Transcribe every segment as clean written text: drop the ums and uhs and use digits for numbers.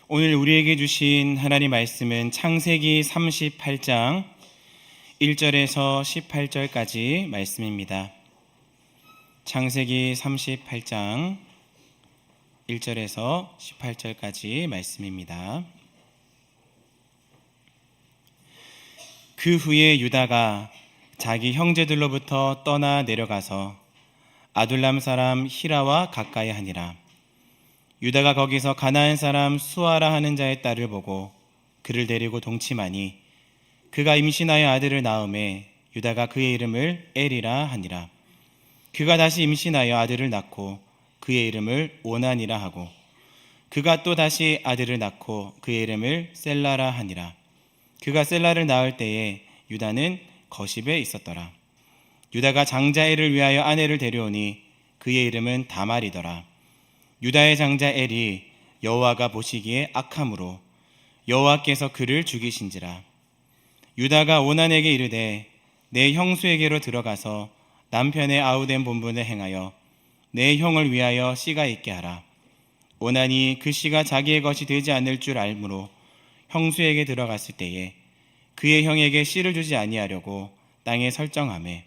오늘 우리에게 주신 하나님 말씀은 창세기 38장 1절에서 18절까지 말씀입니다. 창세기 38장 1절에서 18절까지 말씀입니다. 그 후에 유다가 자기 형제들로부터 떠나 내려가서 아둘람 사람 히라와 가까이 하니라. 유다가 거기서 가나안 사람 수아라 하는 자의 딸을 보고 그를 데리고 동침하니 그가 임신하여 아들을 낳음에 유다가 그의 이름을 엘이라 하니라. 그가 다시 임신하여 아들을 낳고 그의 이름을 오난이라 하고 그가 또 다시 아들을 낳고 그의 이름을 셀라라 하니라. 그가 셀라를 낳을 때에 유다는 거십에 있었더라. 유다가 장자 엘을 위하여 아내를 데려오니 그의 이름은 다말이더라. 유다의 장자 엘이 여호와가 보시기에 악함으로 여호와께서 그를 죽이신지라. 유다가 오난에게 이르되 내 형수에게로 들어가서 남편의 아우된 본분을 행하여 내 형을 위하여 씨가 있게 하라. 오난이 그 씨가 자기의 것이 되지 않을 줄 알므로 형수에게 들어갔을 때에 그의 형에게 씨를 주지 아니하려고 땅에 설정하매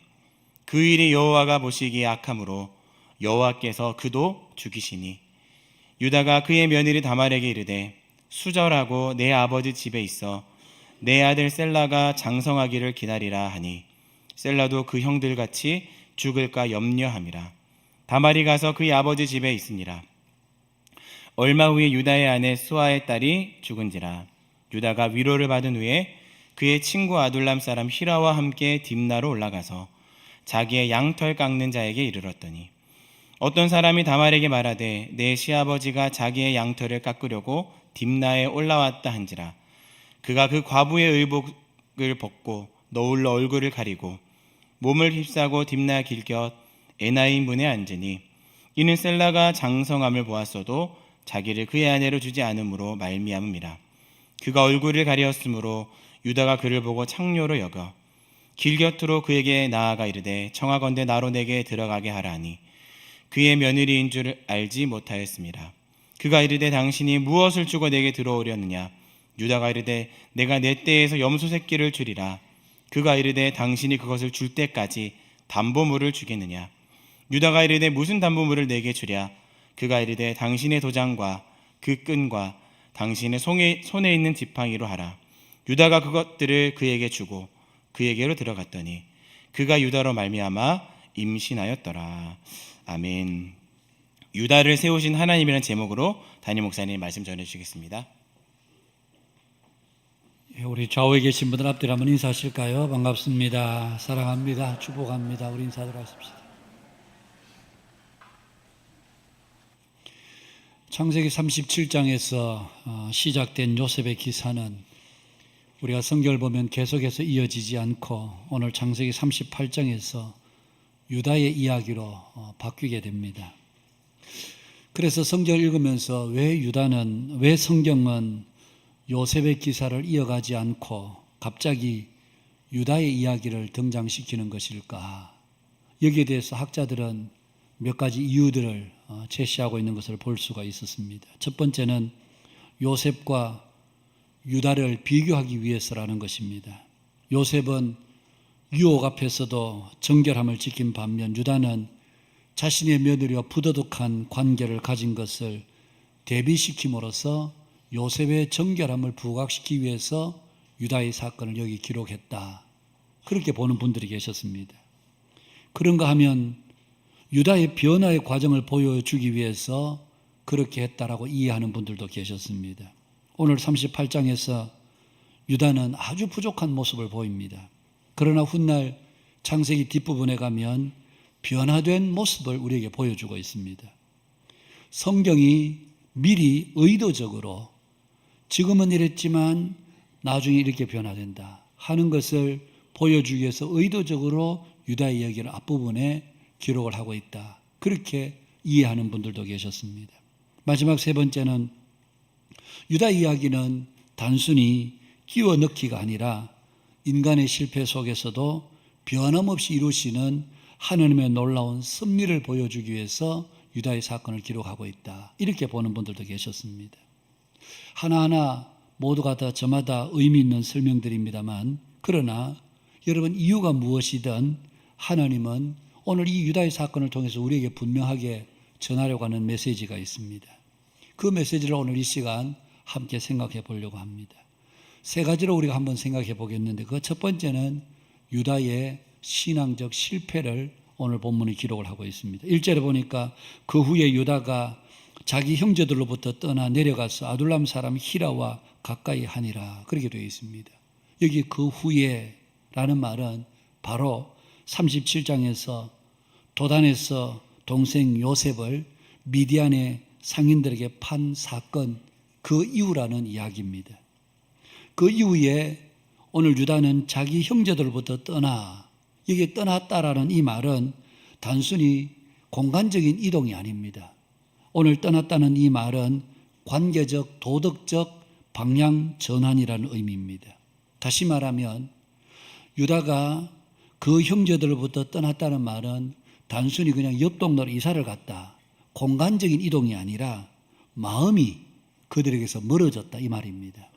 그 일이 여호와가 보시기에 악함으로 여호와께서 그도 죽이시니 유다가 그의 며느리 다말에게 이르되 수절하고 내 아버지 집에 있어 내 아들 셀라가 장성하기를 기다리라 하니 셀라도 그 형들같이 죽을까 염려함이라. 다말이 가서 그의 아버지 집에 있으니라. 얼마 후에 유다의 아내 수아의 딸이 죽은지라. 유다가 위로를 받은 후에 그의 친구 아둘람 사람 히라와 함께 딥나로 올라가서 자기의 양털 깎는 자에게 이르렀더니 어떤 사람이 다말에게 말하되 내 시아버지가 자기의 양털을 깎으려고 딥나에 올라왔다 한지라. 그가 그 과부의 의복을 벗고 너울로 얼굴을 가리고 몸을 휩싸고 딥나 길곁 에나임 문에 앉으니 이는 셀라가 장성함을 보았어도 자기를 그의 아내로 주지 않음으로 말미암음이라. 그가 얼굴을 가리었으므로 유다가 그를 보고 창녀로 여겨 길곁으로 그에게 나아가 이르되 청하건대 나로 내게 들어가게 하라 하니 그의 며느리인 줄 알지 못하였습니다. 그가 이르되 당신이 무엇을 주고 내게 들어오려느냐. 유다가 이르되 내가 내 떼에서 염소 새끼를 주리라. 그가 이르되 당신이 그것을 줄 때까지 담보물을 주겠느냐. 유다가 이르되 무슨 담보물을 내게 주랴. 그가 이르되 당신의 도장과 그 끈과 당신의 손에 있는 지팡이로 하라. 유다가 그것들을 그에게 주고 그에게로 들어갔더니 그가 유다로 말미암아 임신하였더라. 아멘. 유다를 세우신 하나님이라는 제목으로 담임 목사님 말씀 전해주시겠습니다. 우리 좌우에 계신 분들 앞뒤로 한번 인사하실까요? 반갑습니다. 사랑합니다. 축복합니다. 우리 인사들 하십시다. 창세기 37장에서 시작된 요셉의 기사는 우리가 성경을 보면 계속해서 이어지지 않고 오늘 창세기 38장에서 유다의 이야기로 바뀌게 됩니다. 그래서 성경을 읽으면서 왜 성경은 요셉의 기사를 이어가지 않고 갑자기 유다의 이야기를 등장시키는 것일까? 여기에 대해서 학자들은 몇 가지 이유들을 제시하고 있는 것을 볼 수가 있었습니다. 첫 번째는 요셉과 유다를 비교하기 위해서라는 것입니다. 요셉은 유혹 앞에서도 정결함을 지킨 반면 유다는 자신의 며느리와 부도덕한 관계를 가진 것을 대비시킴으로써 요셉의 정결함을 부각시키기 위해서 유다의 사건을 여기 기록했다. 그렇게 보는 분들이 계셨습니다. 그런가 하면 유다의 변화의 과정을 보여주기 위해서 그렇게 했다라고 이해하는 분들도 계셨습니다. 오늘 38장에서 유다는 아주 부족한 모습을 보입니다. 그러나 훗날 창세기 뒷부분에 가면 변화된 모습을 우리에게 보여주고 있습니다. 성경이 미리 의도적으로 지금은 이랬지만 나중에 이렇게 변화된다 하는 것을 보여주기 위해서 의도적으로 유다의 이야기를 앞부분에 기록을 하고 있다. 그렇게 이해하는 분들도 계셨습니다. 마지막 세 번째는 유다 이야기는 단순히 끼워 넣기가 아니라 인간의 실패 속에서도 변함없이 이루시는 하나님의 놀라운 섭리를 보여주기 위해서 유다의 사건을 기록하고 있다. 이렇게 보는 분들도 계셨습니다. 하나하나 모두가 다 저마다 의미 있는 설명들입니다만, 그러나 여러분, 이유가 무엇이든 하나님은 오늘 이 유다의 사건을 통해서 우리에게 분명하게 전하려고 하는 메시지가 있습니다. 그 메시지를 오늘 이 시간 함께 생각해 보려고 합니다. 세 가지로 우리가 한번 생각해 보겠는데, 그 첫 번째는 유다의 신앙적 실패를 오늘 본문이 기록을 하고 있습니다. 1절에 보니까 그 후에 유다가 자기 형제들로부터 떠나 내려가서 아둘람 사람 히라와 가까이 하니라, 그렇게 되어 있습니다. 여기 그 후에라는 말은 바로 37장에서 도단에서 동생 요셉을 미디안의 상인들에게 판 사건, 그 이후라는 이야기입니다. 그 이후에 오늘 유다는 자기 형제들로부터 떠나, 여기 떠났다라는 이 말은 단순히 공간적인 이동이 아닙니다. 오늘 떠났다는 이 말은 관계적, 도덕적 방향 전환이라는 의미입니다. 다시 말하면 유다가 그 형제들로부터 떠났다는 말은 단순히 그냥 옆 동네로 이사를 갔다, 공간적인 이동이 아니라 마음이 그들에게서 멀어졌다, 이 말입니다.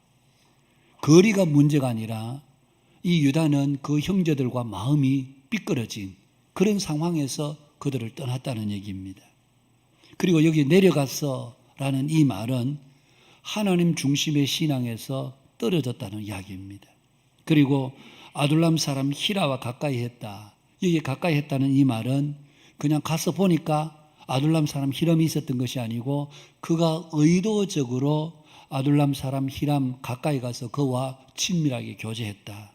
거리가 문제가 아니라 이 유다는 그 형제들과 마음이 삐끄러진 그런 상황에서 그들을 떠났다는 얘기입니다. 그리고 여기 내려가서 라는 이 말은 하나님 중심의 신앙에서 떨어졌다는 이야기입니다. 그리고 아둘람 사람 히라와 가까이 했다. 여기 가까이 했다는 이 말은 그냥 가서 보니까 아둘람 사람 히람이 있었던 것이 아니고 그가 의도적으로 아둘람 사람 히람 가까이 가서 그와 친밀하게 교제했다.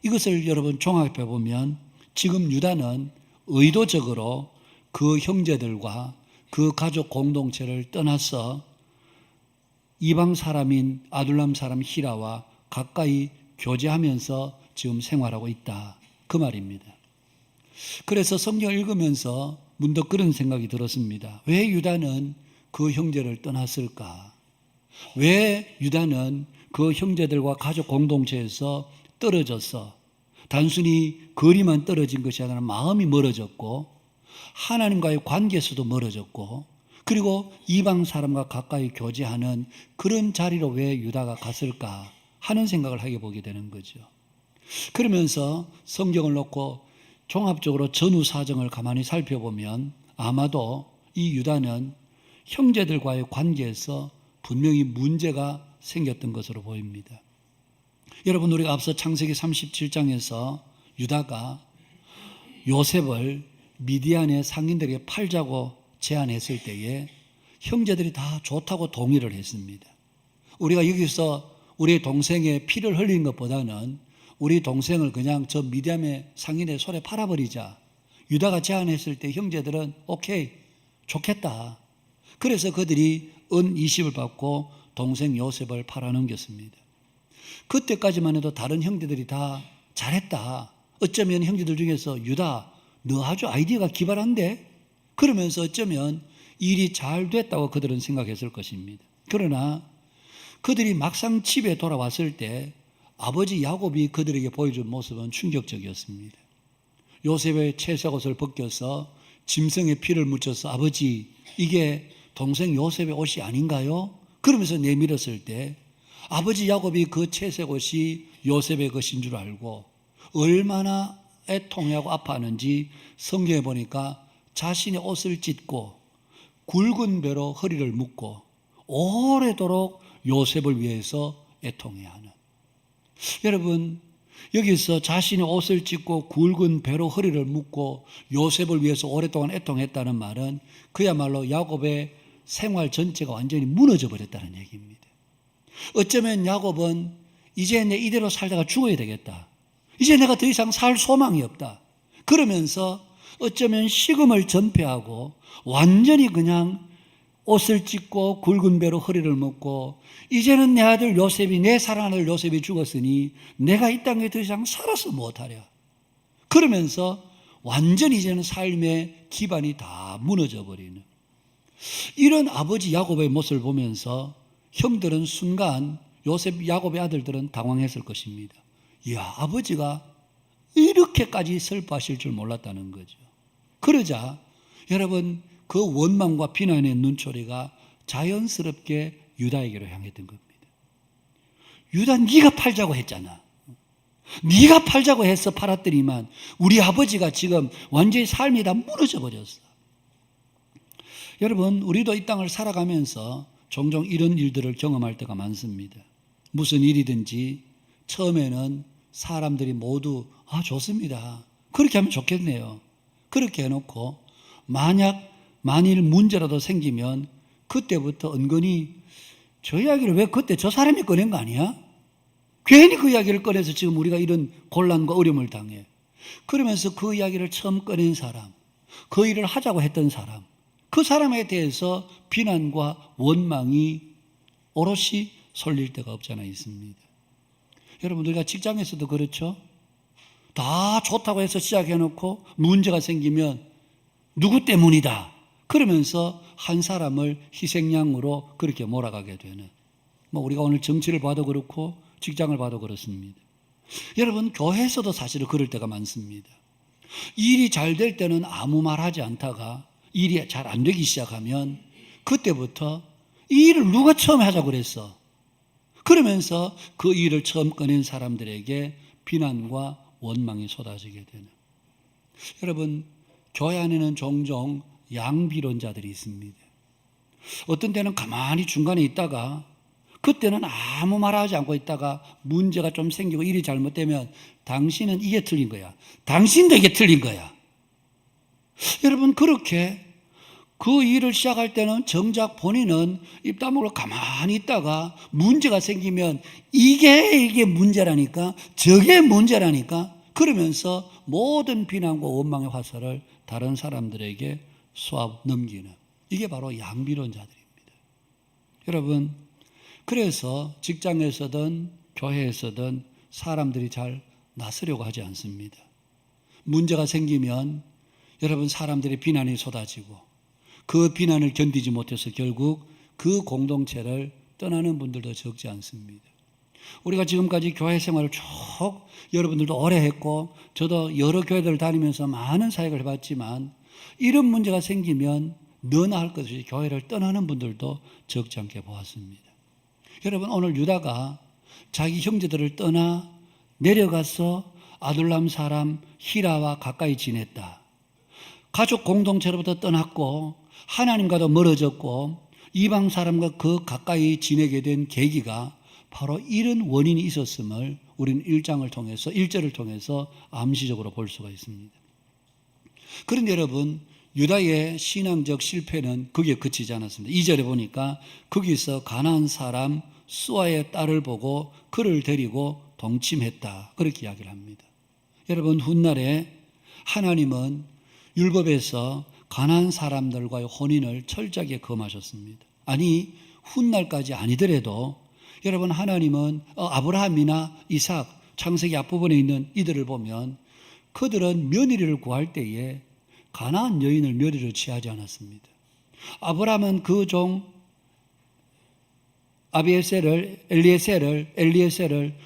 이것을 여러분 종합해 보면 지금 유다는 의도적으로 그 형제들과 그 가족 공동체를 떠나서 이방 사람인 아둘람 사람 히라와 가까이 교제하면서 지금 생활하고 있다, 그 말입니다. 그래서 성경을 읽으면서 문득 그런 생각이 들었습니다. 왜 유다는 그 형제를 떠났을까? 왜 유다는 그 형제들과 가족 공동체에서 떨어져서 단순히 거리만 떨어진 것이 아니라 마음이 멀어졌고 하나님과의 관계에서도 멀어졌고 그리고 이방 사람과 가까이 교제하는 그런 자리로 왜 유다가 갔을까 하는 생각을 하게 보게 되는 거죠. 그러면서 성경을 놓고 종합적으로 전후 사정을 가만히 살펴보면 아마도 이 유다는 형제들과의 관계에서 분명히 문제가 생겼던 것으로 보입니다. 여러분, 우리가 앞서 창세기 37장에서 유다가 요셉을 미디안의 상인들에게 팔자고 제안했을 때에 형제들이 다 좋다고 동의를 했습니다. 우리가 여기서 우리 동생의 피를 흘린 것보다는 우리 동생을 그냥 저 미디안의 상인의 손에 팔아버리자. 유다가 제안했을 때 형제들은 오케이, 좋겠다. 그래서 그들이 은 20을 받고 동생 요셉을 팔아넘겼습니다. 그때까지만 해도 다른 형제들이 다 잘했다. 어쩌면 형제들 중에서 유다, 너 아주 아이디어가 기발한데? 그러면서 어쩌면 일이 잘 됐다고 그들은 생각했을 것입니다. 그러나 그들이 막상 집에 돌아왔을 때 아버지 야곱이 그들에게 보여준 모습은 충격적이었습니다. 요셉의 채색 옷을 벗겨서 짐승의 피를 묻혀서 아버지, 이게 동생 요셉의 옷이 아닌가요? 그러면서 내밀었을 때 아버지 야곱이 그 채색 옷이 요셉의 것인 줄 알고 얼마나 애통하고 아파하는지 성경에 보니까 자신의 옷을 찢고 굵은 배로 허리를 묶고 오래도록 요셉을 위해서 애통해야 하는, 여러분, 여기서 자신의 옷을 찢고 굵은 배로 허리를 묶고 요셉을 위해서 오랫동안 애통했다는 말은 그야말로 야곱의 생활 전체가 완전히 무너져 버렸다는 얘기입니다. 어쩌면 야곱은 이제 내 이대로 살다가 죽어야 되겠다. 이제 내가 더 이상 살 소망이 없다. 그러면서 어쩌면 식음을 전폐하고 완전히 그냥 옷을 찢고 굵은 배로 허리를 묶고 이제는 내 아들 요셉이, 내 사랑하는 아들 요셉이 죽었으니 내가 이 땅에 더 이상 살아서 못하랴. 그러면서 완전히 이제는 삶의 기반이 다 무너져 버리는 이런 아버지 야곱의 모습을 보면서 형들은 순간 요셉, 야곱의 아들들은 당황했을 것입니다. 이야, 아버지가 이렇게까지 슬퍼하실 줄 몰랐다는 거죠. 그러자 여러분, 그 원망과 비난의 눈초리가 자연스럽게 유다에게로 향했던 겁니다. 유다 네가 팔자고 했잖아. 네가 팔자고 해서 팔았더니만 우리 아버지가 지금 완전히 삶이 다 무너져 버렸어. 여러분, 우리도 이 땅을 살아가면서 종종 이런 일들을 경험할 때가 많습니다. 무슨 일이든지 처음에는 사람들이 모두 좋습니다, 그렇게 하면 좋겠네요, 그렇게 해놓고 만일 문제라도 생기면 그때부터 은근히 저 이야기를 왜 그때 저 사람이 꺼낸 거 아니야? 괜히 그 이야기를 꺼내서 지금 우리가 이런 곤란과 어려움을 당해. 그러면서 그 이야기를 처음 꺼낸 사람, 그 일을 하자고 했던 사람, 그 사람에 대해서 비난과 원망이 오롯이 쏠릴 때가 없잖아 있습니다. 여러분, 우리가 직장에서도 그렇죠? 다 좋다고 해서 시작해놓고 문제가 생기면 누구 때문이다 그러면서 한 사람을 희생양으로 그렇게 몰아가게 되는, 우리가 오늘 정치를 봐도 그렇고 직장을 봐도 그렇습니다. 여러분, 교회에서도 사실은 그럴 때가 많습니다. 일이 잘 될 때는 아무 말 하지 않다가 일이 잘 안 되기 시작하면 그때부터 이 일을 누가 처음 하자고 그랬어, 그러면서 그 일을 처음 꺼낸 사람들에게 비난과 원망이 쏟아지게 되는. 여러분, 교회 안에는 종종 양비론자들이 있습니다. 어떤 때는 가만히 중간에 있다가 그때는 아무 말 하지 않고 있다가 문제가 좀 생기고 일이 잘못되면 당신은 이게 틀린 거야, 당신도 이게 틀린 거야. 여러분, 그렇게 그 일을 시작할 때는 정작 본인은 입 다물고 가만히 있다가 문제가 생기면 이게 문제라니까, 저게 문제라니까 그러면서 모든 비난과 원망의 화살을 다른 사람들에게 쏘아 넘기는, 이게 바로 양비론자들입니다. 여러분, 그래서 직장에서든 교회에서든 사람들이 잘 나서려고 하지 않습니다. 문제가 생기면 여러분, 사람들의 비난이 쏟아지고 그 비난을 견디지 못해서 결국 그 공동체를 떠나는 분들도 적지 않습니다. 우리가 지금까지 교회 생활을 쭉 여러분들도 오래 했고 저도 여러 교회들을 다니면서 많은 사역을 해봤지만 이런 문제가 생기면 너나 할 것 없이 교회를 떠나는 분들도 적지 않게 보았습니다. 여러분, 오늘 유다가 자기 형제들을 떠나 내려가서 아둘람 사람 히라와 가까이 지냈다. 가족 공동체로부터 떠났고 하나님과도 멀어졌고 이방 사람과 그 가까이 지내게 된 계기가 바로 이런 원인이 있었음을 우리는 1절을 통해서 암시적으로 볼 수가 있습니다. 그런데 여러분, 유다의 신앙적 실패는 거기에 그치지 않았습니다. 2절에 보니까 거기서 가나안 사람 수아의 딸을 보고 그를 데리고 동침했다, 그렇게 이야기를 합니다. 여러분, 훗날에 하나님은 율법에서 가나안 사람들과의 혼인을 철저하게 금하셨습니다. 아니, 훗날까지 아니더라도 여러분, 하나님은 아브라함이나 이삭, 창세기 앞부분에 있는 이들을 보면 그들은 며느리를 구할 때에 가나안 여인을 며느리로 취하지 않았습니다. 아브라함은 그 종 엘리에셀을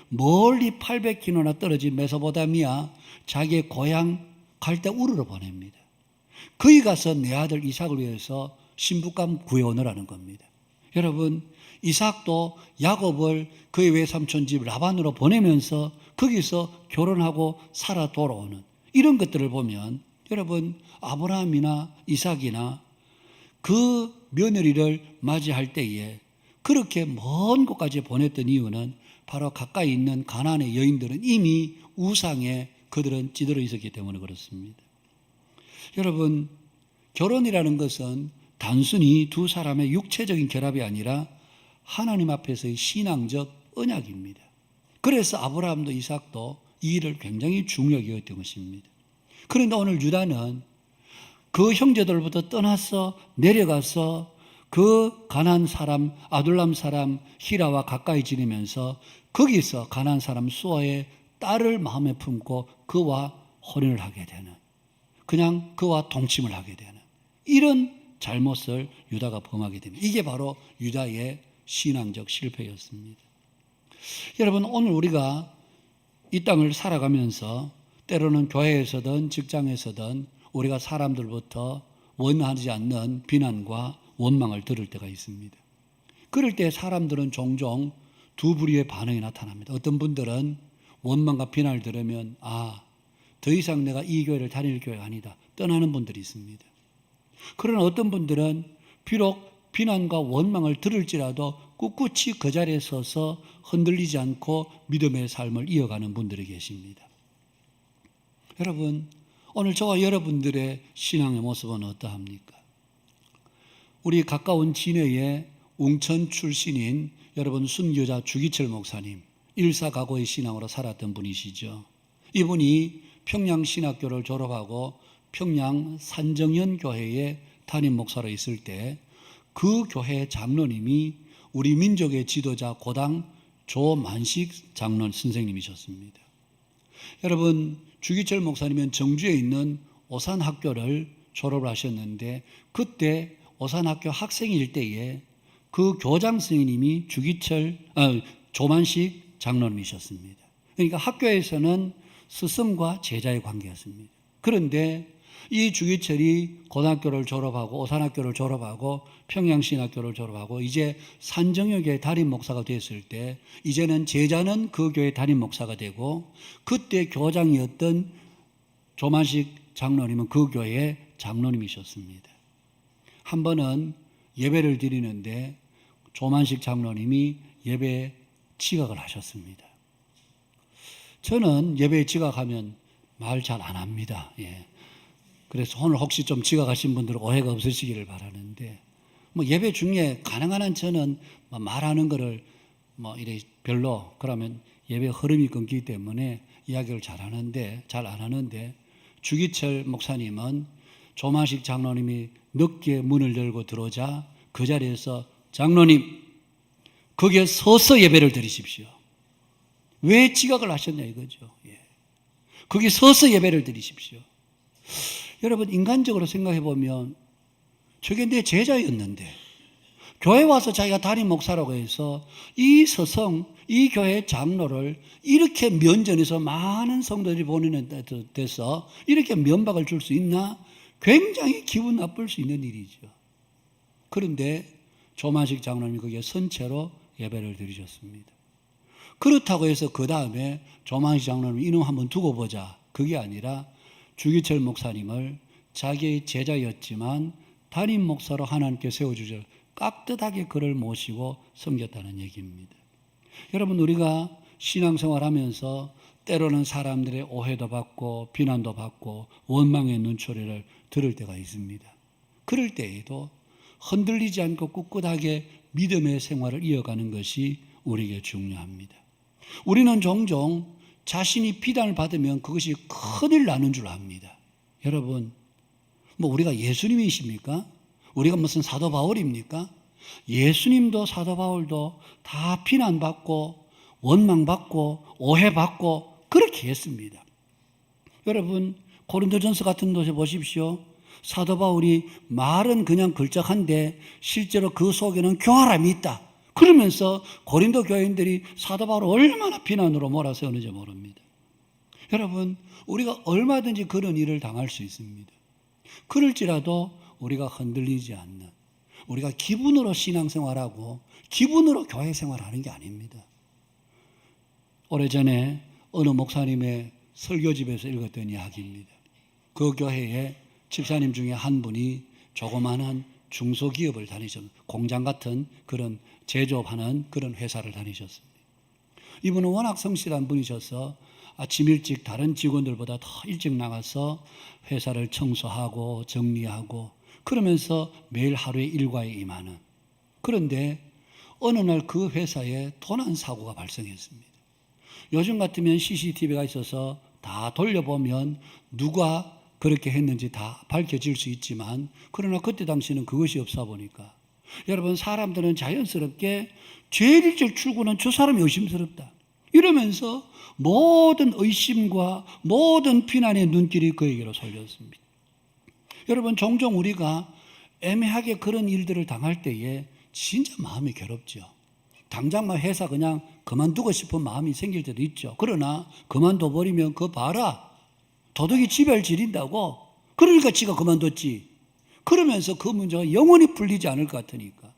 멀리 800km나 떨어진 메소포타미아 자기의 고향 갈대 우르로 보냅니다. 거기 가서 내 아들 이삭을 위해서 신부감 구해오느라는 겁니다. 여러분, 이삭도 야곱을 그의 외삼촌 집 라반으로 보내면서 거기서 결혼하고 살아 돌아오는 이런 것들을 보면 여러분, 아브라함이나 이삭이나 그 며느리를 맞이할 때에 그렇게 먼 곳까지 보냈던 이유는 바로 가까이 있는 가나안의 여인들은 이미 우상에 그들은 찌들어 있었기 때문에 그렇습니다. 여러분, 결혼이라는 것은 단순히 두 사람의 육체적인 결합이 아니라 하나님 앞에서의 신앙적 언약입니다. 그래서 아브라함도 이삭도 이 일을 굉장히 중요하게 여겼던 것입니다. 그런데 오늘 유다는 그 형제들부터 떠나서 내려가서 그 가나안 사람 아둘람 사람 히라와 가까이 지내면서 거기서 가나안 사람 수아의 딸을 마음에 품고 그와 혼인을 하게 되는, 그냥 그와 동침을 하게 되는 이런 잘못을 유다가 범하게 됩니다. 이게 바로 유다의 신앙적 실패였습니다. 여러분, 오늘 우리가 이 땅을 살아가면서 때로는 교회에서든 직장에서든 우리가 사람들부터 원하지 않는 비난과 원망을 들을 때가 있습니다. 그럴 때 사람들은 종종 두 부류의 반응이 나타납니다. 어떤 분들은 원망과 비난을 들으면 더 이상 내가 이 교회를 다닐 교회가 아니다. 떠나는 분들이 있습니다. 그러나 어떤 분들은 비록 비난과 원망을 들을지라도 꿋꿋이 그 자리에 서서 흔들리지 않고 믿음의 삶을 이어가는 분들이 계십니다. 여러분, 오늘 저와 여러분들의 신앙의 모습은 어떠합니까? 우리 가까운 진해의 웅천 출신인 여러분 순교자 주기철 목사님, 일사각오의 신앙으로 살았던 분이시죠. 이분이 평양신학교를 졸업하고 평양 산정연 교회에 담임 목사로 있을 때 그 교회 장로님이 우리 민족의 지도자 고당 조만식 장로 선생님이셨습니다. 여러분, 주기철 목사님은 정주에 있는 오산학교를 졸업을 하셨는데 그때 오산학교 학생일 때에 그 교장 선생님이 조만식 장로님이셨습니다. 그러니까 학교에서는 스승과 제자의 관계였습니다. 그런데 이 주기철이 고등학교를 졸업하고 오산학교를 졸업하고 평양신학교를 졸업하고 이제 산정역의 담임 목사가 됐을 때 이제는 제자는 그 교회 담임 목사가 되고 그때 교장이었던 조만식 장로님은 그 교회의 장로님이셨습니다. 한 번은 예배를 드리는데 조만식 장로님이 예배에 지각을 하셨습니다. 저는 예배에 지각하면 말 잘 안 합니다. 그래서 오늘 혹시 좀 지각하신 분들은 오해가 없으시기를 바라는데, 예배 중에 가능한 한 저는 말하는 거를 이래 별로 그러면 예배 흐름이 끊기기 때문에 이야기를 잘 안 하는데 주기철 목사님은 조만식 장로님이 늦게 문을 열고 들어오자 그 자리에서 장로님 거기에 서서 예배를 드리십시오. 왜 지각을 하셨냐 이거죠. 거기 서서 예배를 드리십시오. 여러분, 인간적으로 생각해 보면 저게 내 제자였는데 교회 와서 자기가 담임 목사라고 해서 이 서성, 이 교회 장로를 이렇게 면전에서 많은 성도들이 보는 데서 이렇게 면박을 줄 수 있나? 굉장히 기분 나쁠 수 있는 일이죠. 그런데 조만식 장로님이 거기에 선체로 예배를 드리셨습니다. 그렇다고 해서 그 다음에 조만식 장로님 이놈 한번 두고 보자, 그게 아니라 주기철 목사님을 자기의 제자였지만 담임 목사로 하나님께 세워주셔 깍듯하게 그를 모시고 섬겼다는 얘기입니다. 여러분, 우리가 신앙생활하면서 때로는 사람들의 오해도 받고 비난도 받고 원망의 눈초리를 들을 때가 있습니다. 그럴 때에도 흔들리지 않고 꿋꿋하게 믿음의 생활을 이어가는 것이 우리에게 중요합니다. 우리는 종종 자신이 비난을 받으면 그것이 큰일 나는 줄 압니다. 여러분, 우리가 예수님이십니까? 우리가 무슨 사도 바울입니까? 예수님도 사도 바울도 다 비난받고 원망받고 오해받고 그렇게 했습니다. 여러분, 고린도전서 같은 곳에 보십시오. 사도 바울이 말은 그냥 걸쩍한데 실제로 그 속에는 교활함이 있다. 그러면서 고린도 교인들이 사도 바울을 얼마나 비난으로 몰아세우는지 모릅니다. 여러분, 우리가 얼마든지 그런 일을 당할 수 있습니다. 그럴지라도 우리가 흔들리지 않는, 우리가 기분으로 신앙생활하고 기분으로 교회 생활하는 게 아닙니다. 오래전에 어느 목사님의 설교집에서 읽었던 이야기입니다. 그 교회에 집사님 중에 한 분이 조그마한 중소기업을 다니셨습니다. 공장 같은 그런 제조업하는 그런 회사를 다니셨습니다. 이분은 워낙 성실한 분이셔서 아침 일찍 다른 직원들보다 더 일찍 나가서 회사를 청소하고 정리하고 그러면서 매일 하루의 일과에 임하는. 그런데 어느 날 그 회사에 도난 사고가 발생했습니다. 요즘 같으면 CCTV가 있어서 다 돌려보면 누가 그렇게 했는지 다 밝혀질 수 있지만 그러나 그때 당시는 그것이 없어 보니까 여러분, 사람들은 자연스럽게 제일 일찍 출근한 저 사람이 의심스럽다 이러면서 모든 의심과 모든 비난의 눈길이 그에게로 쏠렸습니다. 여러분, 종종 우리가 애매하게 그런 일들을 당할 때에 진짜 마음이 괴롭죠. 당장 회사 그냥 그만두고 싶은 마음이 생길 때도 있죠. 그러나 그만둬버리면 그거 봐라, 도둑이 집을 지린다고, 그러니까 지가 그만뒀지. 그러면서 그 문제가 영원히 풀리지 않을 것 같으니까.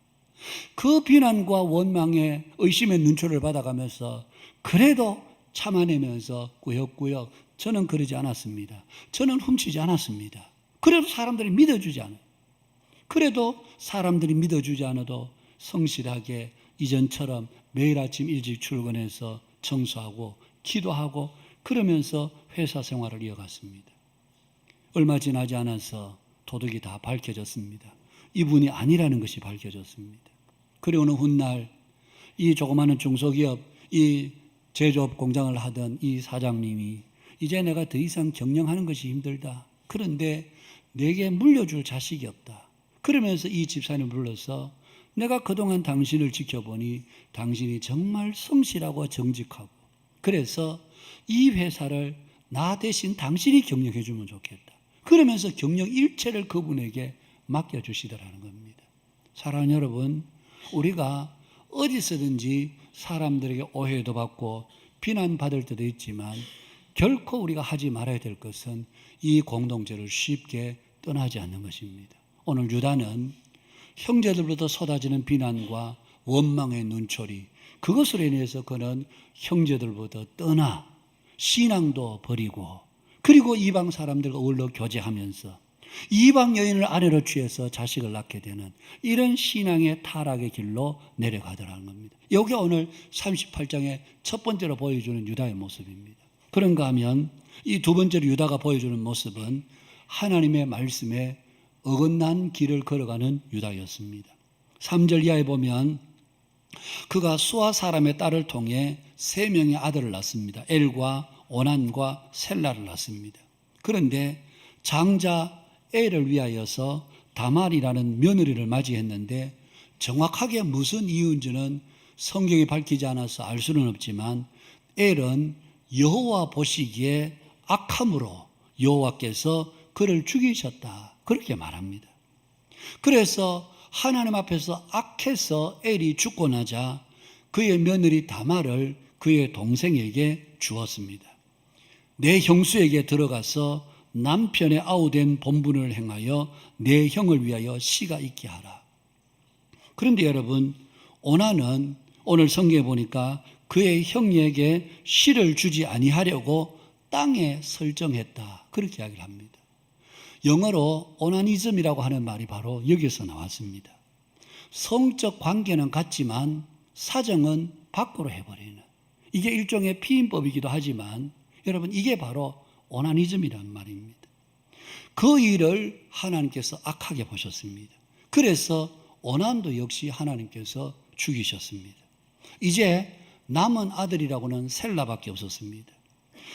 그 비난과 원망에 의심의 눈초리를 받아가면서 그래도 참아내면서 꾸역꾸역 저는 그러지 않았습니다. 저는 훔치지 않았습니다. 그래도 사람들이 믿어주지 않아요. 그래도 사람들이 믿어주지 않아도 성실하게 이전처럼 매일 아침 일찍 출근해서 청소하고 기도하고 그러면서 회사 생활을 이어갔습니다. 얼마 지나지 않아서 도둑이 다 밝혀졌습니다. 이분이 아니라는 것이 밝혀졌습니다. 그리고 어느 훗날 이 조그마한 중소기업 이 제조업 공장을 하던 이 사장님이 이제 내가 더 이상 경영하는 것이 힘들다. 그런데 내게 물려줄 자식이 없다. 그러면서 이 집사님을 불러서 내가 그동안 당신을 지켜보니 당신이 정말 성실하고 정직하고 그래서 이 회사를 나 대신 당신이 경영해 주면 좋겠다. 그러면서 경영 일체를 그분에게 맡겨주시더라는 겁니다. 사랑하는 여러분, 우리가 어디서든지 사람들에게 오해도 받고 비난받을 때도 있지만 결코 우리가 하지 말아야 될 것은 이 공동체를 쉽게 떠나지 않는 것입니다. 오늘 유다는 형제들로부터 쏟아지는 비난과 원망의 눈초리, 그것으로 인해서 그는 형제들보다 떠나 신앙도 버리고 그리고 이방 사람들과 어울러 교제하면서 이방 여인을 아내로 취해서 자식을 낳게 되는 이런 신앙의 타락의 길로 내려가더라는 겁니다. 여기 오늘 38장의 첫 번째로 보여주는 유다의 모습입니다. 그런가 하면 이 두 번째로 유다가 보여주는 모습은 하나님의 말씀에 어긋난 길을 걸어가는 유다였습니다. 3절 이하에 보면 그가 수아 사람의 딸을 통해 3명의 아들을 낳습니다. 엘과 오난과 셀라를 낳습니다. 그런데 장자 엘을 위하여서 다말이라는 며느리를 맞이했는데 정확하게 무슨 이유인지는 성경이 밝히지 않아서 알 수는 없지만 엘은 여호와 보시기에 악함으로 여호와께서 그를 죽이셨다. 그렇게 말합니다. 그래서 하나님 앞에서 악해서 엘이 죽고 나자 그의 며느리 다말을 그의 동생에게 주었습니다. 내 형수에게 들어가서 남편의 아우된 본분을 행하여 내 형을 위하여 씨가 있게 하라. 그런데 여러분, 오나는 오늘 성경에 보니까 그의 형에게 씨를 주지 아니하려고 땅에 설정했다. 그렇게 이야기를 합니다. 영어로 오나니즘이라고 하는 말이 바로 여기서 나왔습니다. 성적 관계는 같지만 사정은 밖으로 해버리는, 이게 일종의 피임법이기도 하지만 여러분, 이게 바로 오나니즘이라는 말입니다. 그 일을 하나님께서 악하게 보셨습니다. 그래서 오난도 역시 하나님께서 죽이셨습니다. 이제 남은 아들이라고는 셀라밖에 없었습니다.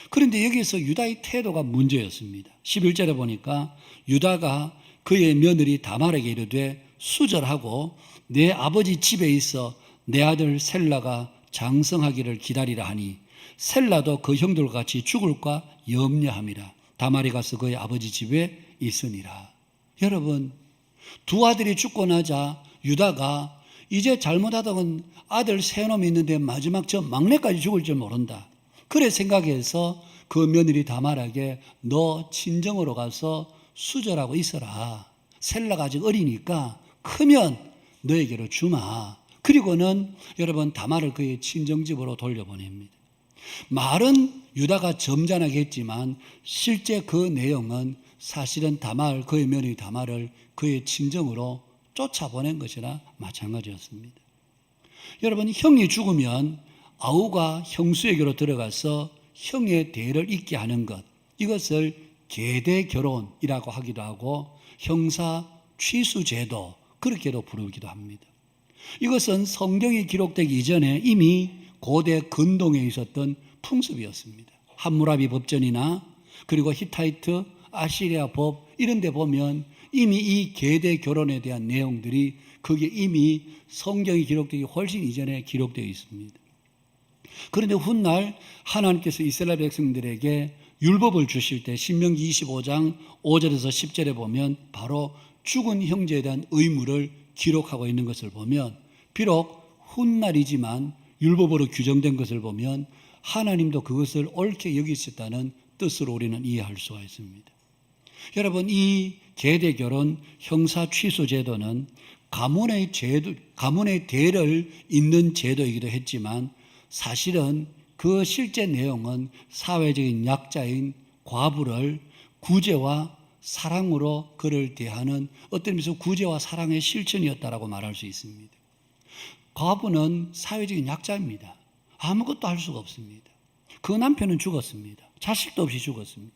그런데 여기서 유다의 태도가 문제였습니다. 11절에 보니까 유다가 그의 며느리 다말에게 이르되 수절하고 내 아버지 집에 있어 내 아들 셀라가 장성하기를 기다리라 하니 셀라도 그 형들과 같이 죽을까 염려함이라. 다말이 가서 그의 아버지 집에 있으니라. 여러분, 두 아들이 죽고 나자 유다가 이제 잘못하다간 아들 세 놈이 있는데 마지막 저 막내까지 죽을 줄 모른다. 그래 생각해서 그 며느리 다말에게 너 친정으로 가서 수절하고 있어라. 셀라가 아직 어리니까 크면 너에게로 주마. 그리고는 여러분 다말을 그의 친정집으로 돌려보냅니다. 말은 유다가 점잖하게 했지만 실제 그 내용은 사실은 다말, 그의 며느리 다말을 그의 친정으로 쫓아보낸 것이나 마찬가지였습니다. 여러분, 형이 죽으면 아우가 형수에게로 들어가서 형의 대를 잇게 하는 것, 이것을 계대 결혼이라고 하기도 하고 형사 취수 제도, 그렇게도 부르기도 합니다. 이것은 성경이 기록되기 이전에 이미 고대 근동에 있었던 풍습이었습니다. 함무라비 법전이나 그리고 히타이트, 아시리아 법 이런 데 보면 이미 이 계대 결혼에 대한 내용들이 거기에 이미 성경이 기록되기 훨씬 이전에 기록되어 있습니다. 그런데 훗날 하나님께서 이스라엘 백성들에게 율법을 주실 때 신명기 25장 5절에서 10절에 보면 바로 죽은 형제에 대한 의무를 기록하고 있는 것을 보면 비록 훗날이지만 율법으로 규정된 것을 보면 하나님도 그것을 옳게 여기셨다는 뜻으로 우리는 이해할 수가 있습니다. 여러분, 이 계대 결혼 형사 취소 제도는 가문의 대를 잇는 제도이기도 했지만 사실은 그 실제 내용은 사회적인 약자인 과부를 구제와 사랑으로 그를 대하는 어떤 의미에서 구제와 사랑의 실천이었다라고 말할 수 있습니다. 과부는 사회적인 약자입니다. 아무것도 할 수가 없습니다. 그 남편은 죽었습니다. 자식도 없이 죽었습니다.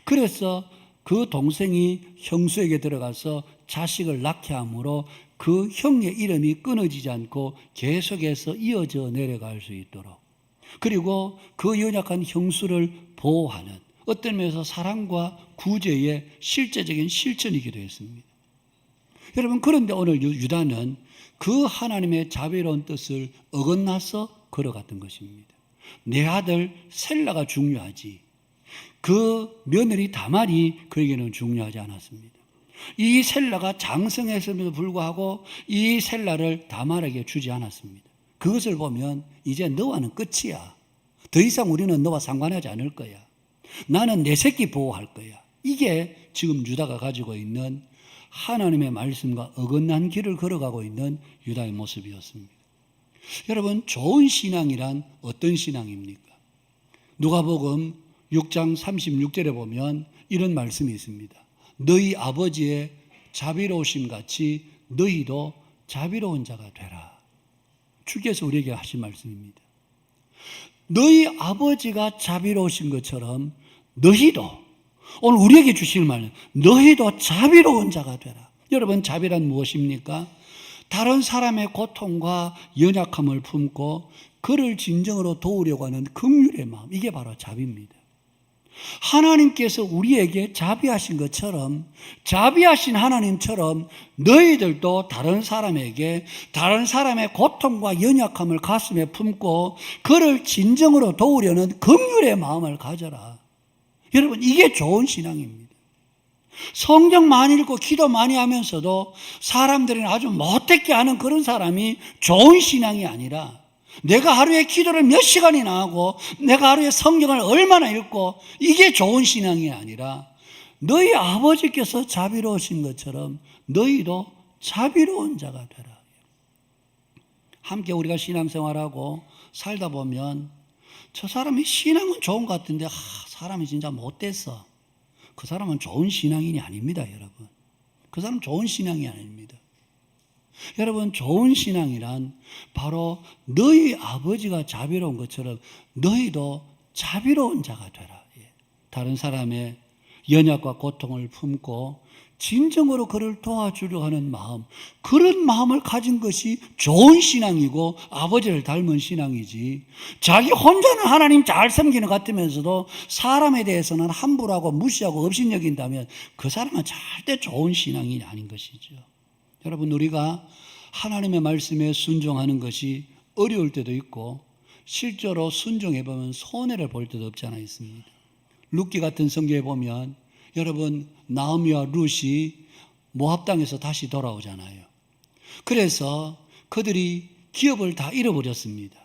그래서 그 동생이 형수에게 들어가서 자식을 낳게 함으로 그 형의 이름이 끊어지지 않고 계속해서 이어져 내려갈 수 있도록, 그리고 그 연약한 형수를 보호하는 어떤 면에서 사랑과 구제의 실제적인 실천이기도 했습니다. 여러분, 그런데 오늘 유다는 그 하나님의 자비로운 뜻을 어긋나서 걸어갔던 것입니다. 내 아들 셀라가 중요하지, 그 며느리 다말이 그에게는 중요하지 않았습니다. 이 셀라가 장성했음에도 불구하고 이 셀라를 다말에게 주지 않았습니다. 그것을 보면 이제 너와는 끝이야. 더 이상 우리는 너와 상관하지 않을 거야. 나는 내 새끼 보호할 거야. 이게 지금 유다가 가지고 있는 하나님의 말씀과 어긋난 길을 걸어가고 있는 유다의 모습이었습니다. 여러분, 좋은 신앙이란 어떤 신앙입니까? 누가복음 6장 36절에 보면 이런 말씀이 있습니다. 너희 아버지의 자비로우심 같이 너희도 자비로운 자가 되라. 주께서 우리에게 하신 말씀입니다. 너희 아버지가 자비로우신 것처럼 너희도, 오늘 우리에게 주실 말은 너희도 자비로운 자가 되라. 여러분, 자비란 무엇입니까? 다른 사람의 고통과 연약함을 품고 그를 진정으로 도우려고 하는 긍휼의 마음, 이게 바로 자비입니다. 하나님께서 우리에게 자비하신 것처럼, 자비하신 하나님처럼 너희들도 다른 사람에게 다른 사람의 고통과 연약함을 가슴에 품고 그를 진정으로 도우려는 긍휼의 마음을 가져라. 여러분, 이게 좋은 신앙입니다. 성경 많이 읽고 기도 많이 하면서도 사람들은 아주 못되게 하는 그런 사람이 좋은 신앙이 아니라, 내가 하루에 기도를 몇 시간이나 하고 내가 하루에 성경을 얼마나 읽고, 이게 좋은 신앙이 아니라 너희 아버지께서 자비로우신 것처럼 너희도 자비로운 자가 되라. 함께 우리가 신앙생활하고 살다 보면 저 사람이 신앙은 좋은 것 같은데 사람이 진짜 못됐어. 그 사람은 좋은 신앙인이 아닙니다, 여러분. 그 사람은 좋은 신앙이 아닙니다. 여러분, 좋은 신앙이란 바로 너희 아버지가 자비로운 것처럼 너희도 자비로운 자가 되라. 다른 사람의 연약과 고통을 품고 진정으로 그를 도와주려 하는 마음, 그런 마음을 가진 것이 좋은 신앙이고 아버지를 닮은 신앙이지, 자기 혼자는 하나님 잘 섬기는 것 같으면서도 사람에 대해서는 함부로 하고 무시하고 업신여긴다면 그 사람은 절대 좋은 신앙이 아닌 것이죠. 여러분, 우리가 하나님의 말씀에 순종하는 것이 어려울 때도 있고 실제로 순종해보면 손해를 볼 때도 없지 않아 있습니다. 룻기 같은 성경에 보면 여러분, 나오미와 룻이 모압 땅에서 다시 돌아오잖아요. 그래서 그들이 기업을 다 잃어버렸습니다.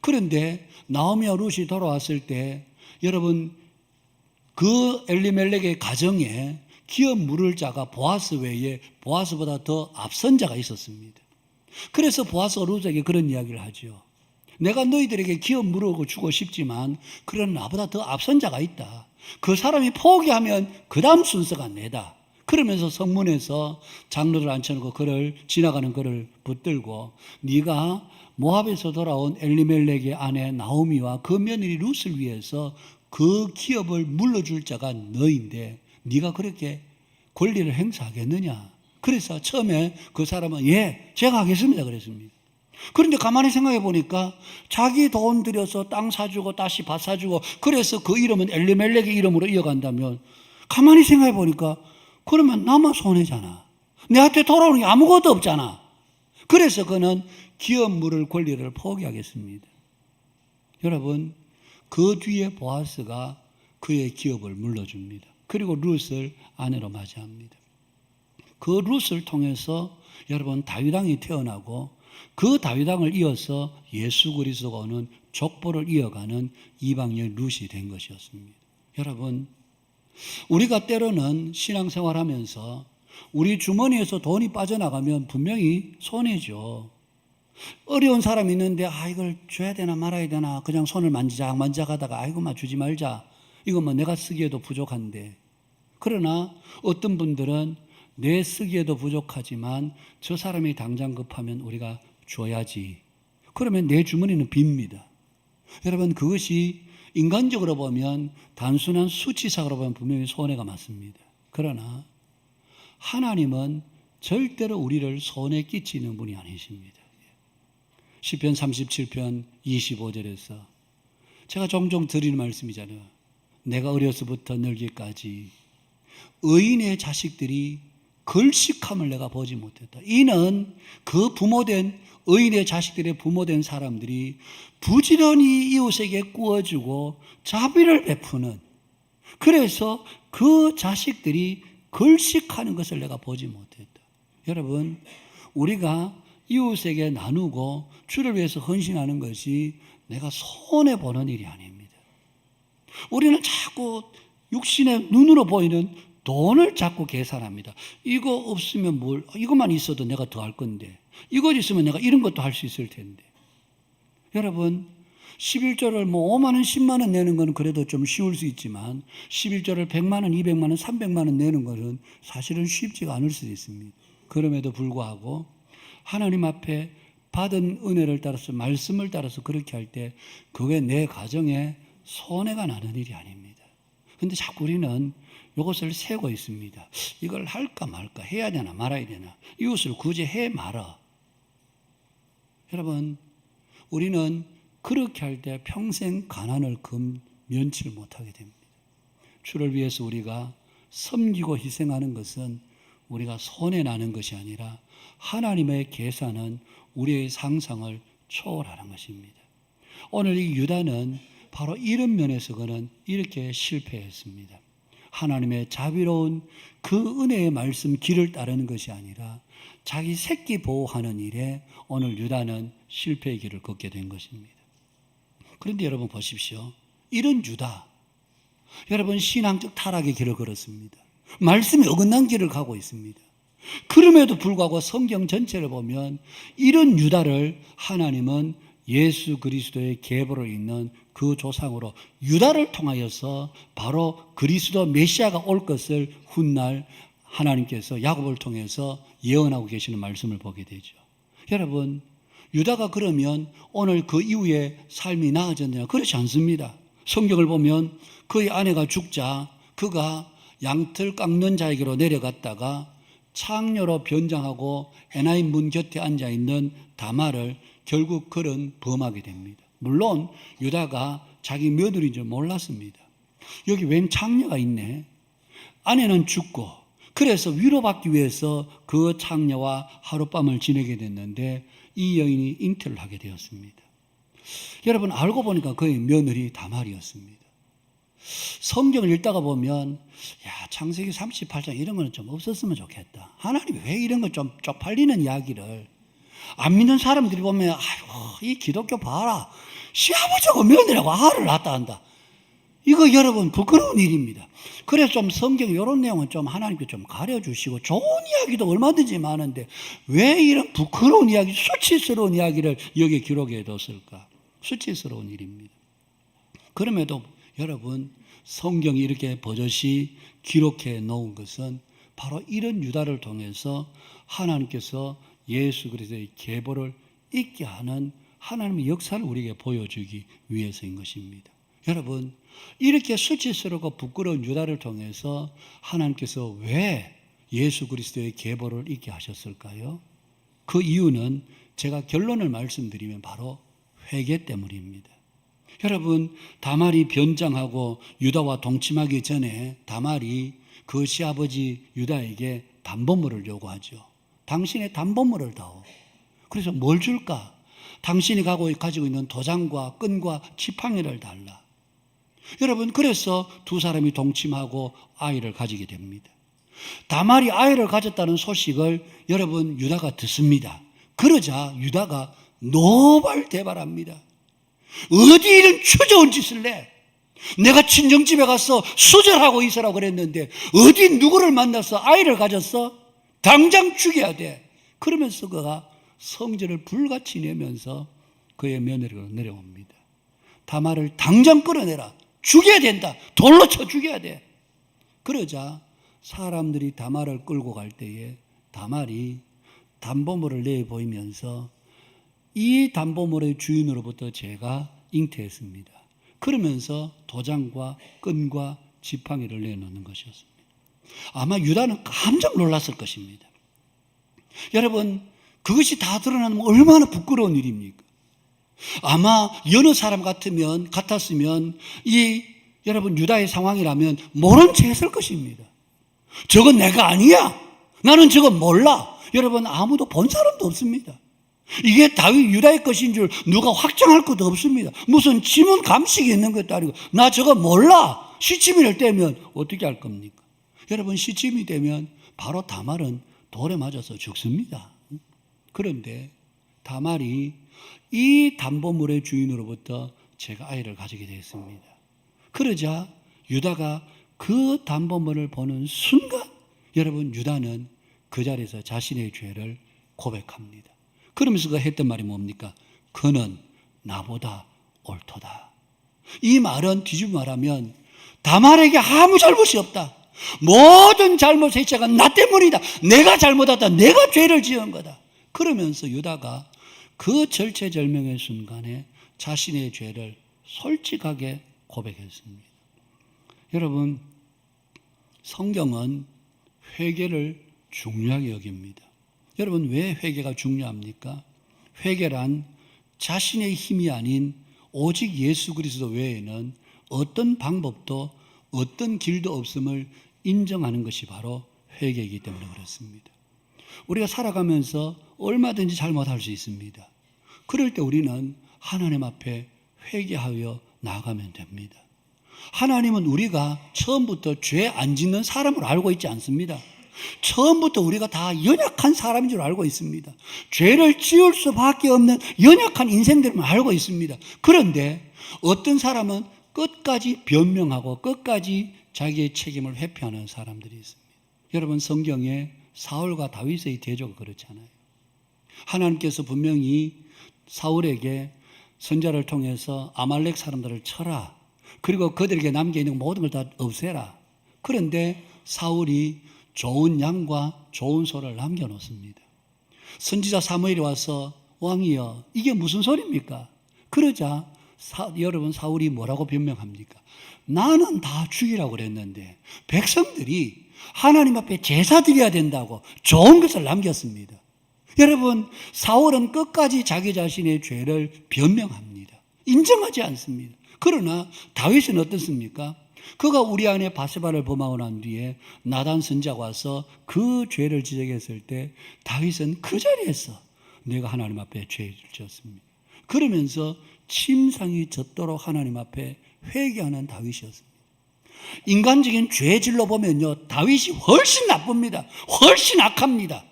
그런데 나오미와 룻이 돌아왔을 때 여러분, 그 엘리멜렉의 가정에 기업 물을 자가 보아스 외에 보아스보다 더 앞선 자가 있었습니다. 그래서 보아스가 룻에게 그런 이야기를 하죠. 내가 너희들에게 기업 물어 주고 싶지만 그런 나보다 더 앞선 자가 있다. 그 사람이 포기하면 그 다음 순서가 내다. 그러면서 성문에서 장로를 앉혀놓고 그를 지나가는 그를 붙들고, 네가 모압에서 돌아온 엘리멜렉의 아내 나오미와 그 며느리 룻을 위해서 그 기업을 물러줄 자가 너인데 네가 그렇게 권리를 행사하겠느냐. 그래서 처음에 그 사람은 예, 제가 하겠습니다 그랬습니다. 그런데 가만히 생각해 보니까 자기 돈 들여서 땅 사주고 다시 밭 사주고 그래서 그 이름은 엘리멜렉의 이름으로 이어간다면, 가만히 생각해 보니까 그러면 나만 손해잖아. 내한테 돌아오는 게 아무것도 없잖아. 그래서 그는 기업 물을 권리를 포기하겠습니다. 여러분, 그 뒤에 보아스가 그의 기업을 물러줍니다. 그리고 룻을 아내로 맞이합니다. 그 룻을 통해서 여러분, 다윗 왕이 태어나고 그 다윗 왕을 이어서 예수 그리스도가 오는 족보를 이어가는 이방인의 룻이 된 것이었습니다. 여러분, 우리가 때로는 신앙생활하면서 우리 주머니에서 돈이 빠져나가면 분명히 손해죠. 어려운 사람이 있는데 이걸 줘야 되나 말아야 되나 그냥 손을 만지작 하다가 이것만 주지 말자. 이건 뭐 내가 쓰기에도 부족한데. 그러나 어떤 분들은 내 쓰기에도 부족하지만 저 사람이 당장 급하면 우리가 줘야지. 그러면 내 주머니는 빕니다. 여러분, 그것이 인간적으로 보면 단순한 수치상으로 보면 분명히 손해가 맞습니다. 그러나 하나님은 절대로 우리를 손해 끼치는 분이 아니십니다. 시편 37편 25절에서 제가 종종 드리는 말씀이잖아요. 내가 어려서부터 늙기까지 의인의 자식들이 걸식함을 내가 보지 못했다. 이는 그 부모된 의인의 자식들의 부모된 사람들이 부지런히 이웃에게 구워주고 자비를 베푸는, 그래서 그 자식들이 걸식하는 것을 내가 보지 못했다. 여러분, 우리가 이웃에게 나누고 주를 위해서 헌신하는 것이 내가 손해보는 일이 아닙니다. 우리는 자꾸 육신의 눈으로 보이는 돈을 자꾸 계산합니다. 이거 없으면 이것만 있어도 내가 더 할 건데, 이거 있으면 내가 이런 것도 할 수 있을 텐데. 여러분, 11조를 5만 원, 10만 원 내는 건 그래도 좀 쉬울 수 있지만 11조를 100만 원, 200만 원, 300만 원 내는 것은 사실은 쉽지가 않을 수도 있습니다. 그럼에도 불구하고 하나님 앞에 받은 은혜를 따라서, 말씀을 따라서 그렇게 할 때 그게 내 가정에 손해가 나는 일이 아닙니다. 그런데 자꾸 우리는 이것을 세고 있습니다. 이걸 할까 말까, 해야 되나 말아야 되나, 이웃을 구제해 말아. 여러분, 우리는 그렇게 할 때 평생 가난을 면치를 못하게 됩니다. 주를 위해서 우리가 섬기고 희생하는 것은 우리가 손해나는 것이 아니라 하나님의 계산은 우리의 상상을 초월하는 것입니다. 오늘 이 유다는 바로 이런 면에서 그는 이렇게 실패했습니다. 하나님의 자비로운 그 은혜의 말씀 길을 따르는 것이 아니라 자기 새끼 보호하는 일에 오늘 유다는 실패의 길을 걷게 된 것입니다. 그런데 여러분 보십시오. 이런 유다, 여러분 신앙적 타락의 길을 걸었습니다. 말씀에 어긋난 길을 가고 있습니다. 그럼에도 불구하고 성경 전체를 보면 이런 유다를 하나님은 예수 그리스도의 계보를 잇는 그 조상으로 유다를 통하여서 바로 그리스도 메시아가 올 것을 훗날 하나님께서 야곱을 통해서 예언하고 계시는 말씀을 보게 되죠. 여러분, 유다가 그러면 오늘 그 이후에 삶이 나아졌느냐? 그렇지 않습니다. 성경을 보면 그의 아내가 죽자 그가 양털 깎는 자에게로 내려갔다가 창녀로 변장하고 에나임 문 곁에 앉아있는 다말을 결국 그는 범하게 됩니다. 물론 유다가 자기 며느리인 줄 몰랐습니다. 여기 웬 창녀가 있네. 아내는 죽고 그래서 위로받기 위해서 그 창녀와 하룻밤을 지내게 됐는데 이 여인이 잉태를 하게 되었습니다. 여러분, 알고 보니까 그의 며느리 다말이었습니다. 성경을 읽다가 보면 창세기 38장 이런 거는 좀 없었으면 좋겠다. 하나님이 왜 이런 거 좀 쪽팔리는 이야기를, 안 믿는 사람들이 보면 이 기독교 봐라, 시아버지가 며느리라고 아를 낳았다 한다. 이거 여러분 부끄러운 일입니다. 그래서 좀 성경 이런 내용은 좀 하나님께 좀 가려주시고, 좋은 이야기도 얼마든지 많은데 왜 이런 부끄러운 이야기, 수치스러운 이야기를 여기에 기록해 뒀을까? 수치스러운 일입니다. 그럼에도 여러분, 성경이 이렇게 버젓이 기록해 놓은 것은 바로 이런 유다를 통해서 하나님께서 예수 그리스도의 계보를 있게 하는 하나님의 역사를 우리에게 보여주기 위해서인 것입니다. 여러분, 이렇게 수치스럽고 부끄러운 유다를 통해서 하나님께서 왜 예수 그리스도의 계보를 있게 하셨을까요? 그 이유는 제가 결론을 말씀드리면 바로 회개 때문입니다. 여러분, 다말이 변장하고 유다와 동침하기 전에 다말이 그 시아버지 유다에게 담보물을 요구하죠. 당신의 담보물을 다오. 그래서 뭘 줄까? 당신이 가지고 있는 도장과 끈과 지팡이를 달라. 여러분, 그래서 두 사람이 동침하고 아이를 가지게 됩니다. 다말이 아이를 가졌다는 소식을 여러분 유다가 듣습니다. 그러자 유다가 노발대발합니다. 어디 이런 추저온 짓을 내? 내가 친정집에 가서 수절하고 있으라고 그랬는데 어디 누구를 만나서 아이를 가졌어? 당장 죽여야 돼. 그러면서 그가 성전을 불같이 내면서 그의 며느리로 내려옵니다. 다말을 당장 끌어내라. 죽여야 된다. 돌로 쳐 죽여야 돼. 그러자 사람들이 다말을 끌고 갈 때에 다말이 담보물을 내보이면서 이 담보물의 주인으로부터 제가 잉태했습니다. 그러면서 도장과 끈과 지팡이를 내놓는 것이었습니다. 아마 유다는 깜짝 놀랐을 것입니다. 여러분, 그것이 다 드러나면 얼마나 부끄러운 일입니까? 아마 여느 사람 같았으면 여러분 유다의 상황이라면 모른 체 했을 것입니다. 저건 내가 아니야. 나는 저건 몰라. 여러분, 아무도 본 사람도 없습니다. 이게 다윗 유다의 것인 줄 누가 확정할 것도 없습니다. 무슨 지문 감식이 있는 것도 아니고 나 저거 몰라. 시치미를 떼면 어떻게 할 겁니까? 여러분, 시침이 되면 바로 다말은 돌에 맞아서 죽습니다. 그런데 다말이 이 담보물의 주인으로부터 제가 아이를 가지게 되었습니다. 그러자 유다가 그 담보물을 보는 순간 여러분, 유다는 그 자리에서 자신의 죄를 고백합니다. 그러면서 그가 했던 말이 뭡니까? 그는 나보다 옳도다. 이 말은 뒤집어 말하면 다말에게 아무 잘못이 없다. 모든 잘못의 시작은 나 때문이다. 내가 잘못하다. 내가 죄를 지은 거다. 그러면서 유다가 그 절체절명의 순간에 자신의 죄를 솔직하게 고백했습니다. 여러분, 성경은 회개를 중요하게 여깁니다. 여러분, 왜 회개가 중요합니까? 회개란 자신의 힘이 아닌 오직 예수 그리스도 외에는 어떤 방법도 어떤 길도 없음을 인정하는 것이 바로 회개이기 때문에 그렇습니다. 우리가 살아가면서 얼마든지 잘못할 수 있습니다. 그럴 때 우리는 하나님 앞에 회개하여 나아가면 됩니다. 하나님은 우리가 처음부터 죄 안 짓는 사람으로 알고 있지 않습니다. 처음부터 우리가 다 연약한 사람인 줄 알고 있습니다. 죄를 지을 수밖에 없는 연약한 인생들만 알고 있습니다. 그런데 어떤 사람은 끝까지 변명하고 끝까지 자기의 책임을 회피하는 사람들이 있습니다. 여러분, 성경에 사울과 다윗의 대조가 그렇잖아요. 하나님께서 분명히 사울에게 선자를 통해서 아말렉 사람들을 쳐라. 그리고 그들에게 남겨있는 모든 걸 다 없애라. 그런데 사울이 좋은 양과 좋은 소를 남겨놓습니다. 선지자 사무엘이 와서 왕이여, 이게 무슨 소리입니까? 그러자 여러분, 사울이 뭐라고 변명합니까? 나는 다 죽이라고 그랬는데 백성들이 하나님 앞에 제사 드려야 된다고 좋은 것을 남겼습니다. 여러분, 사울은 끝까지 자기 자신의 죄를 변명합니다. 인정하지 않습니다. 그러나 다윗은 어떻습니까? 그가 우리 안에 바세바를 범하고 난 뒤에 나단 선지자가 와서 그 죄를 지적했을 때 다윗은 그 자리에서 내가 하나님 앞에 죄를 지었습니다. 그러면서 침상이 젖도록 하나님 앞에 회개하는 다윗이었습니다. 인간적인 죄질로 보면요, 다윗이 훨씬 나쁩니다. 훨씬 악합니다.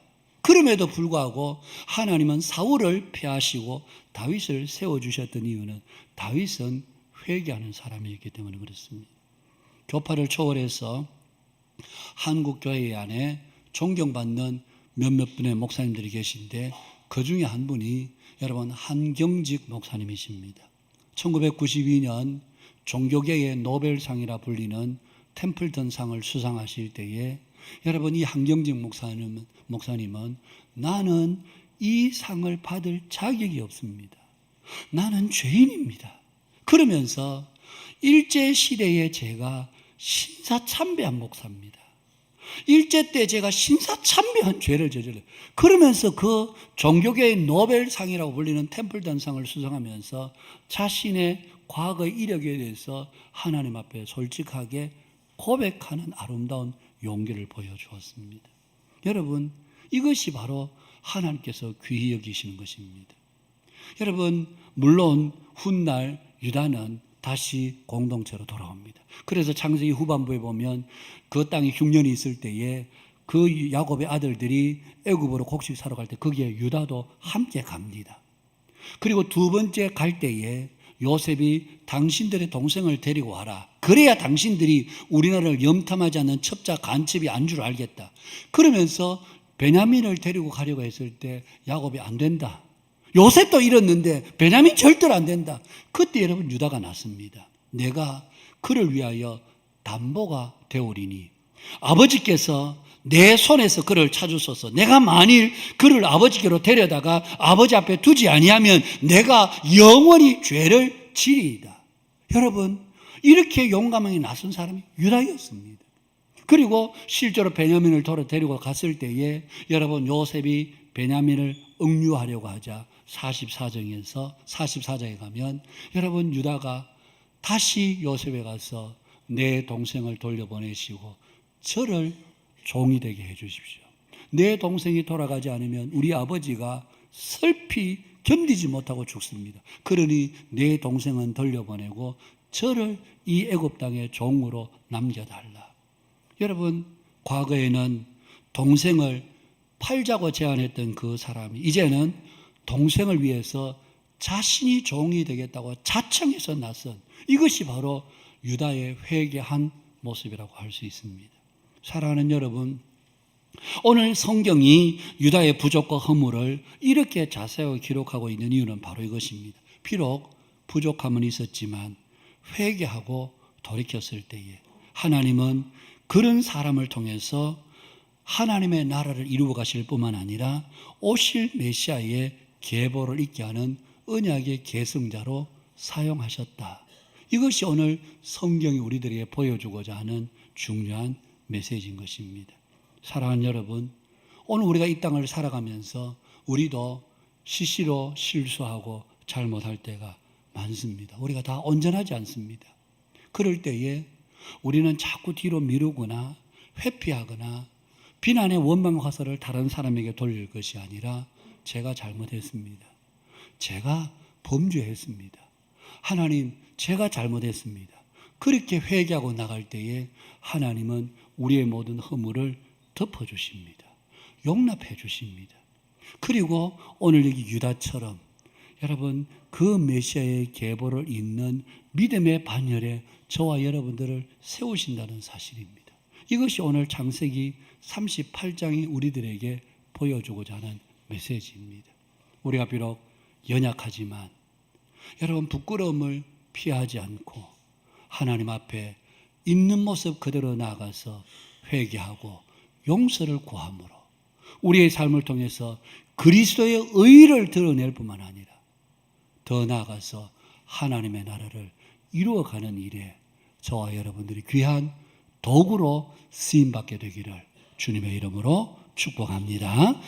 그럼에도 불구하고 하나님은 사울을 폐하시고 다윗을 세워주셨던 이유는 다윗은 회개하는 사람이었기 때문에 그렇습니다. 교파를 초월해서 한국 교회 안에 존경받는 몇몇 분의 목사님들이 계신데 그 중에 한 분이 여러분 한경직 목사님이십니다. 1992년 종교계의 노벨상이라 불리는 템플턴 상을 수상하실 때에 여러분, 이 한경직 목사님은 나는 이 상을 받을 자격이 없습니다. 나는 죄인입니다. 그러면서 일제시대에 제가 신사참배한 목사입니다. 일제 때 제가 신사참배한 죄를 저질러요. 그러면서 그 종교계의 노벨상이라고 불리는 템플턴 상을 수상하면서 자신의 과거 이력에 대해서 하나님 앞에 솔직하게 고백하는 아름다운 용기를 보여주었습니다. 여러분, 이것이 바로 하나님께서 귀히 여기시는 것입니다. 여러분, 물론 훗날 유다는 다시 공동체로 돌아옵니다. 그래서 창세기 후반부에 보면 그 땅에 흉년이 있을 때에 그 야곱의 아들들이 애굽으로 곡식 사러 갈 때 거기에 유다도 함께 갑니다. 그리고 두 번째 갈 때에 요셉이 당신들의 동생을 데리고 와라. 그래야 당신들이 우리나라를 염탐하지 않는 첩자 간첩이 안 줄 알겠다. 그러면서 베냐민을 데리고 가려고 했을 때 야곱이 안 된다. 요셉도 잃었는데 베냐민 절대로 안 된다. 그때 여러분 유다가 났습니다. 내가 그를 위하여 담보가 되오리니 아버지께서 내 손에서 그를 찾으소서. 내가 만일 그를 아버지께로 데려다가 아버지 앞에 두지 아니하면 내가 영원히 죄를 지리이다. 여러분, 이렇게 용감하게 나선 사람이 유다였습니다. 그리고 실제로 베냐민을 데리고 갔을 때에 여러분 요셉이 베냐민을 억류하려고 하자 44장에 가면 여러분 유다가 다시 요셉에 가서 내 동생을 돌려보내시고 저를 종이 되게 해 주십시오. 내 동생이 돌아가지 않으면 우리 아버지가 슬피 견디지 못하고 죽습니다. 그러니 내 동생은 돌려보내고 저를 이 애굽 땅의 종으로 남겨달라. 여러분, 과거에는 동생을 팔자고 제안했던 그 사람이 이제는 동생을 위해서 자신이 종이 되겠다고 자청해서 나선 이것이 바로 유다의 회개한 모습이라고 할 수 있습니다. 사랑하는 여러분, 오늘 성경이 유다의 부족과 허물을 이렇게 자세하게 기록하고 있는 이유는 바로 이것입니다. 비록 부족함은 있었지만 회개하고 돌이켰을 때에 하나님은 그런 사람을 통해서 하나님의 나라를 이루어 가실 뿐만 아니라 오실 메시아의 계보를 있게 하는 언약의 계승자로 사용하셨다. 이것이 오늘 성경이 우리들에게 보여주고자 하는 중요한 메시지인 것입니다. 사랑하는 여러분, 오늘 우리가 이 땅을 살아가면서 우리도 시시로 실수하고 잘못할 때가 많습니다. 우리가 다 온전하지 않습니다. 그럴 때에 우리는 자꾸 뒤로 미루거나 회피하거나 비난의 원망 화살을 다른 사람에게 돌릴 것이 아니라 제가 잘못했습니다. 제가 범죄했습니다. 하나님, 제가 잘못했습니다. 그렇게 회개하고 나갈 때에 하나님은 우리의 모든 허물을 덮어주십니다. 용납해 주십니다. 그리고 오늘 여기 유다처럼 여러분 그 메시아의 계보를 잇는 믿음의 반열에 저와 여러분들을 세우신다는 사실입니다. 이것이 오늘 창세기 38장이 우리들에게 보여주고자 하는 메시지입니다. 우리가 비록 연약하지만 여러분 부끄러움을 피하지 않고 하나님 앞에 있는 모습 그대로 나아가서 회개하고 용서를 구함으로 우리의 삶을 통해서 그리스도의 의를 드러낼 뿐만 아니라 더 나아가서 하나님의 나라를 이루어가는 일에 저와 여러분들이 귀한 도구로 쓰임받게 되기를 주님의 이름으로 축복합니다.